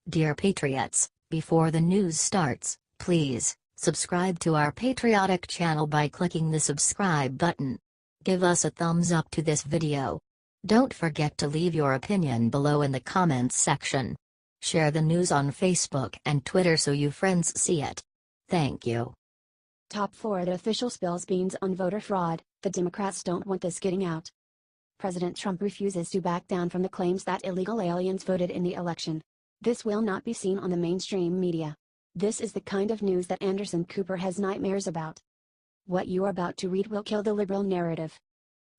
Dear Patriots, before the news starts, please subscribe to our patriotic channel by clicking the subscribe button. Give us a thumbs up to this video. Don't forget to leave your opinion below in the comments section. Share the news on Facebook and Twitter so you friends see it. Thank you. Top Florida official spills beans on voter fraud. The Democrats don't want this getting out. President Trump refuses to back down from the claims that illegal aliens voted in the election. This will not be seen on the mainstream media. This is the kind of news that Anderson Cooper has nightmares about. What you are about to read will kill the liberal narrative.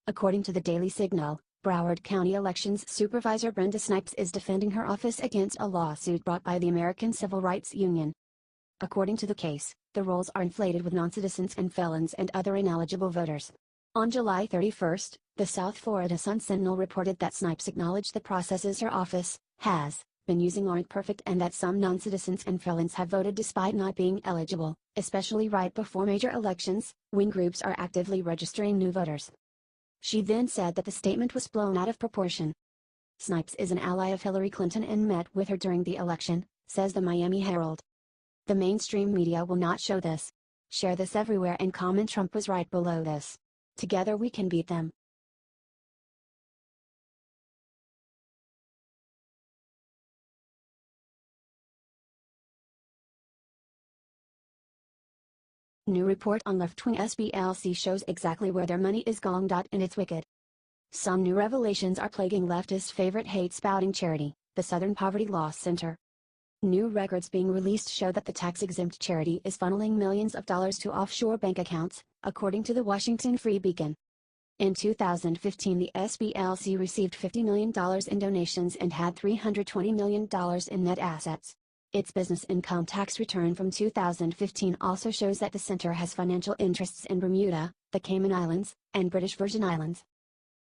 According to the Daily Signal, Broward County Elections Supervisor Brenda Snipes is defending her office against a lawsuit brought by the American Civil Rights Union. According to the case, the rolls are inflated with noncitizens and felons and other ineligible voters. On July 31, the South Florida Sun Sentinel reported that Snipes acknowledged the processes her office has been using aren't perfect and that some noncitizens and felons have voted despite not being eligible, especially right before major elections, when groups are actively registering new voters. She then said that the statement was blown out of proportion. Snipes is an ally of Hillary Clinton and met with her during the election, says the Miami Herald. The mainstream media will not show this. Share this everywhere and comment Trump was right below this. Together we can beat them. New report on Leftwing SPLC shows exactly where their money is going. And it's wicked. Some new revelations are plaguing leftists' favorite hate-spouting charity, the Southern Poverty Law Center. New records being released show that the tax-exempt charity is funneling millions of dollars to offshore bank accounts, according to the Washington Free Beacon. In 2015, the SPLC received $50 million in donations and had $320 million in net assets. Its business income tax return from 2015 also shows that the center has financial interests in Bermuda, the Cayman Islands, and British Virgin Islands.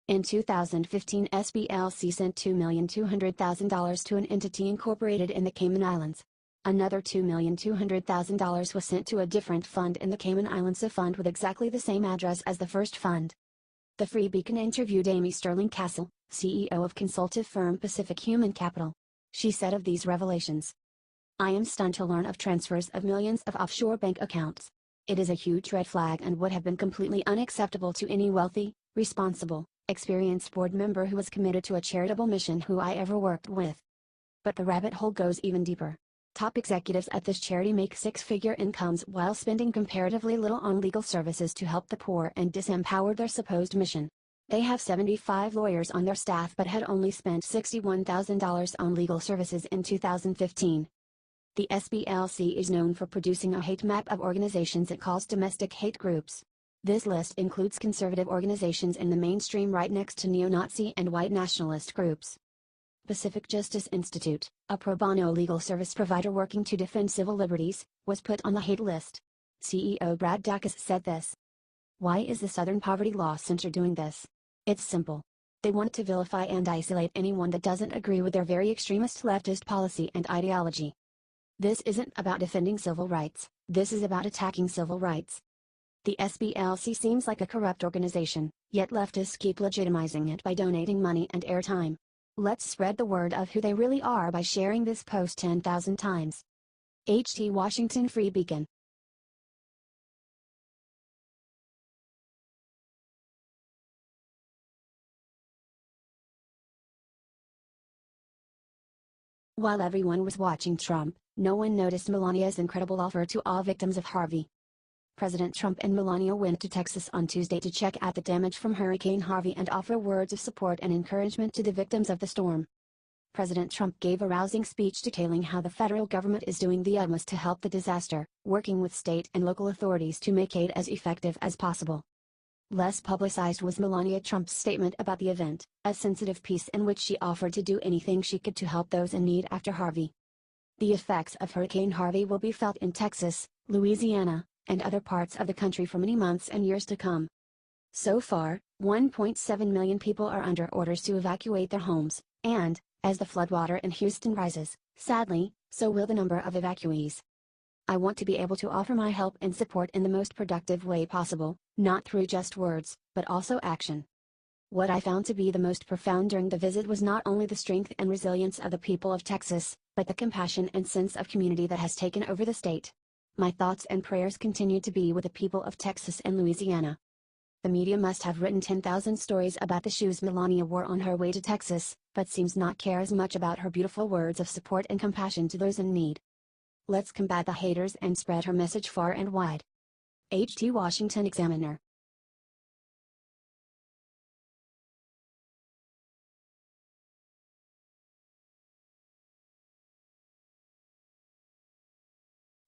In 2015, SPLC sent $2,200,000 to an entity incorporated in the Cayman Islands. Another $2,200,000 was sent to a different fund in the Cayman Islands, a fund with exactly the same address as the first fund. The Free Beacon interviewed Amy Sterling Castle, CEO of consultative firm Pacific Human Capital. She said of these revelations, "I am stunned to learn of transfers of millions of offshore bank accounts. It is a huge red flag and would have been completely unacceptable to any wealthy, responsible, experienced board member who was committed to a charitable mission who I ever worked with." But the rabbit hole goes even deeper. Top executives at this charity make six-figure incomes while spending comparatively little on legal services to help the poor and disempower their supposed mission. They have 75 lawyers on their staff but had only spent $61,000 on legal services in 2015. The SPLC is known for producing a hate map of organizations it calls domestic hate groups. This list includes conservative organizations in the mainstream right next to neo-Nazi and white nationalist groups. Pacific Justice Institute, a pro bono legal service provider working to defend civil liberties, was put on the hate list. CEO Brad Dacus said this. Why is the Southern Poverty Law Center doing this? It's simple. They want to vilify and isolate anyone that doesn't agree with their very extremist leftist policy and ideology. This isn't about defending civil rights, this is about attacking civil rights. The SPLC seems like a corrupt organization, yet leftists keep legitimizing it by donating money and airtime. Let's spread the word of who they really are by sharing this post 10,000 times. HT Washington Free Beacon. While everyone was watching Trump, no one noticed Melania's incredible offer to all victims of Harvey. President Trump and Melania went to Texas on Tuesday to check out the damage from Hurricane Harvey and offer words of support and encouragement to the victims of the storm. President Trump gave a rousing speech detailing how the federal government is doing the utmost to help the disaster, working with state and local authorities to make aid as effective as possible. Less publicized was Melania Trump's statement about the event, a sensitive piece in which she offered to do anything she could to help those in need after Harvey. The effects of Hurricane Harvey will be felt in Texas, Louisiana, and other parts of the country for many months and years to come. So far, 1.7 million people are under orders to evacuate their homes, and, as the floodwater in Houston rises, sadly, so will the number of evacuees. I want to be able to offer my help and support in the most productive way possible, not through just words, but also action. What I found to be the most profound during the visit was not only the strength and resilience of the people of Texas, but the compassion and sense of community that has taken over the state. My thoughts and prayers continue to be with the people of Texas and Louisiana. The media must have written 10,000 stories about the shoes Melania wore on her way to Texas, but seems not care as much about her beautiful words of support and compassion to those in need. Let's combat the haters and spread her message far and wide. H.T. Washington Examiner.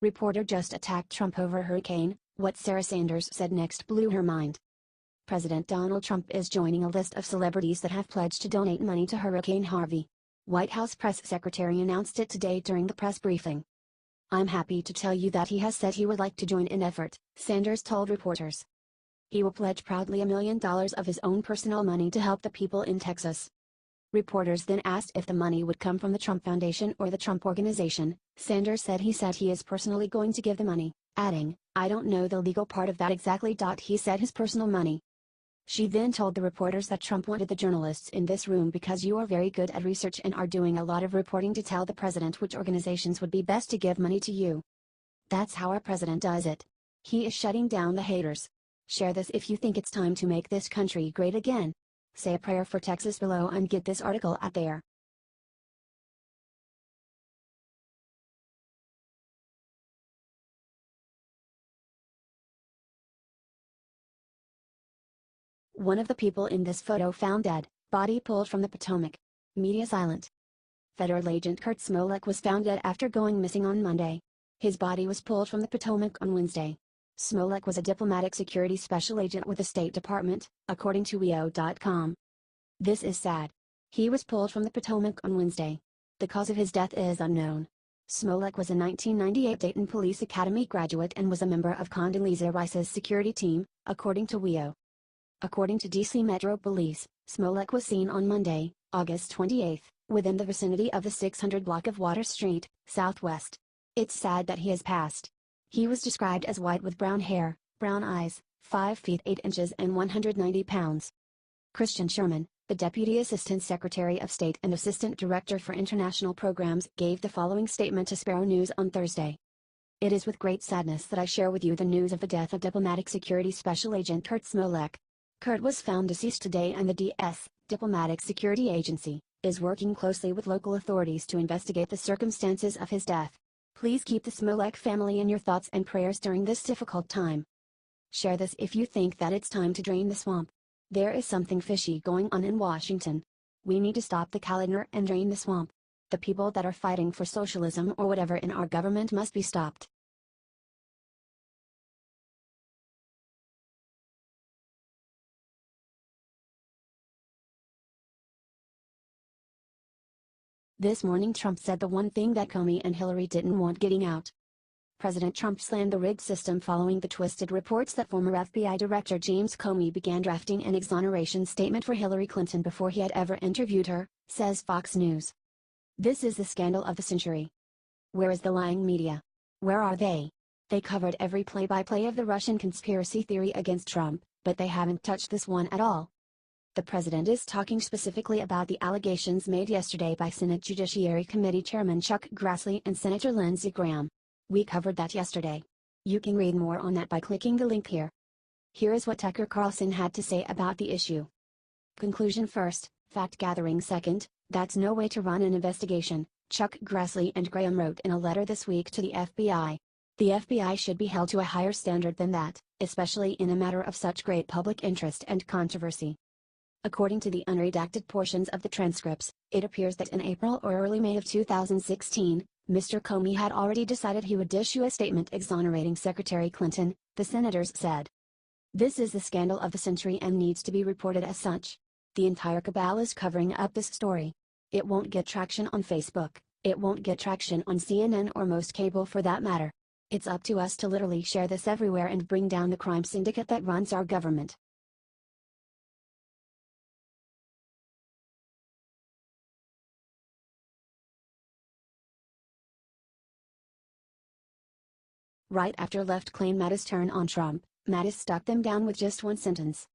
Reporter just attacked Trump over hurricane. What Sarah Sanders said next blew her mind. President Donald Trump is joining a list of celebrities that have pledged to donate money to Hurricane Harvey. White House press secretary announced it today during the press briefing. I'm happy to tell you that he has said he would like to join in effort, Sanders told reporters. He will pledge proudly $1 million of his own personal money to help the people in Texas. Reporters then asked if the money would come from the Trump Foundation or the Trump Organization. Sanders said he is personally going to give the money, adding, I don't know the legal part of that exactly. He said his personal money. She then told the reporters that Trump wanted the journalists in this room because you are very good at research and are doing a lot of reporting to tell the president which organizations would be best to give money to you. That's how our president does it. He is shutting down the haters. Share this if you think it's time to make this country great again. Say a prayer for Texas below and get this article out there. One of the people in this photo found dead, body pulled from the Potomac. Media silent. Federal agent Kurt Smollett was found dead after going missing on Monday. His body was pulled from the Potomac on Wednesday. Smollett was a diplomatic security special agent with the State Department, according to WEO.com. This is sad. He was pulled from the Potomac on Wednesday. The cause of his death is unknown. Smollett was a 1998 Dayton Police Academy graduate and was a member of Condoleezza Rice's security team, according to WEO. According to D.C. Metro Police, Smollett was seen on Monday, August 28, within the vicinity of the 600 block of Water Street, Southwest. It's sad that he has passed. He was described as white with brown hair, brown eyes, 5 feet 8 inches and 190 pounds. Christian Sherman, the Deputy Assistant Secretary of State and Assistant Director for International Programs, gave the following statement to Sparrow News on Thursday. It is with great sadness that I share with you the news of the death of Diplomatic Security Special Agent Kurt Smollett. Kurt was found deceased today and the DS, Diplomatic Security Agency, is working closely with local authorities to investigate the circumstances of his death. Please keep the Smollett family in your thoughts and prayers during this difficult time. Share this if you think that it's time to drain the swamp. There is something fishy going on in Washington. We need to stop the calendar and drain the swamp. The people that are fighting for socialism or whatever in our government must be stopped. This morning Trump said the one thing that Comey and Hillary didn't want getting out. President Trump slammed the rigged system following the twisted reports that former FBI Director James Comey began drafting an exoneration statement for Hillary Clinton before he had ever interviewed her, says Fox News. This is the scandal of the century. Where is the lying media? Where are they? They covered every play-by-play of the Russian conspiracy theory against Trump, but they haven't touched this one at all. The president is talking specifically about the allegations made yesterday by Senate Judiciary Committee Chairman Chuck Grassley and Senator Lindsey Graham. We covered that yesterday. You can read more on that by clicking the link here. Here is what Tucker Carlson had to say about the issue. Conclusion first, fact-gathering second, that's no way to run an investigation, Chuck Grassley and Graham wrote in a letter this week to the FBI. The FBI should be held to a higher standard than that, especially in a matter of such great public interest and controversy. According to the unredacted portions of the transcripts, it appears that in April or early May of 2016, Mr. Comey had already decided he would issue a statement exonerating Secretary Clinton, the senators said. This is the scandal of the century and needs to be reported as such. The entire cabal is covering up this story. It won't get traction on Facebook, it won't get traction on CNN or most cable for that matter. It's up to us to literally share this everywhere and bring down the crime syndicate that runs our government. Right after left claim Mattis turn on Trump, Mattis stuck them down with just one sentence.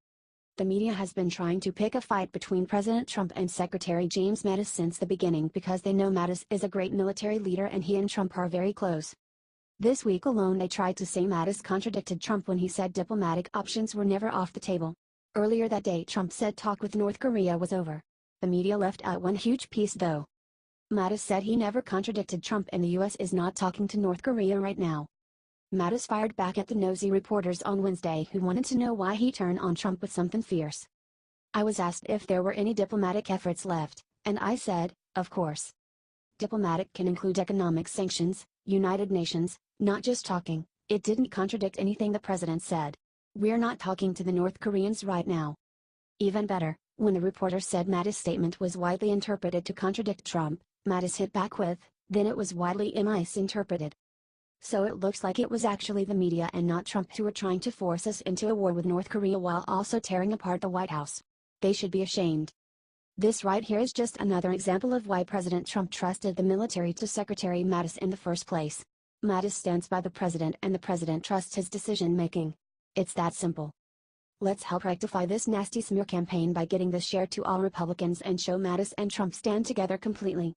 The media has been trying to pick a fight between President Trump and Secretary James Mattis since the beginning because they know Mattis is a great military leader and he and Trump are very close. This week alone they tried to say Mattis contradicted Trump when he said diplomatic options were never off the table. Earlier that day Trump said talk with North Korea was over. The media left out one huge piece though. Mattis said he never contradicted Trump and the US is not talking to North Korea right now. Mattis fired back at the nosy reporters on Wednesday who wanted to know why he turned on Trump with something fierce. I was asked if there were any diplomatic efforts left, and I said, of course. Diplomatic can include economic sanctions, United Nations, not just talking. It didn't contradict anything the president said. We're not talking to the North Koreans right now. Even better, when the reporter said Mattis' statement was widely interpreted to contradict Trump, Mattis hit back with, then it was widely misinterpreted. So it looks like it was actually the media and not Trump who were trying to force us into a war with North Korea while also tearing apart the White House. They should be ashamed. This right here is just another example of why President Trump trusted the military to Secretary Mattis in the first place. Mattis stands by the president and the president trusts his decision making. It's that simple. Let's help rectify this nasty smear campaign by getting this shared to all Republicans and show Mattis and Trump stand together completely.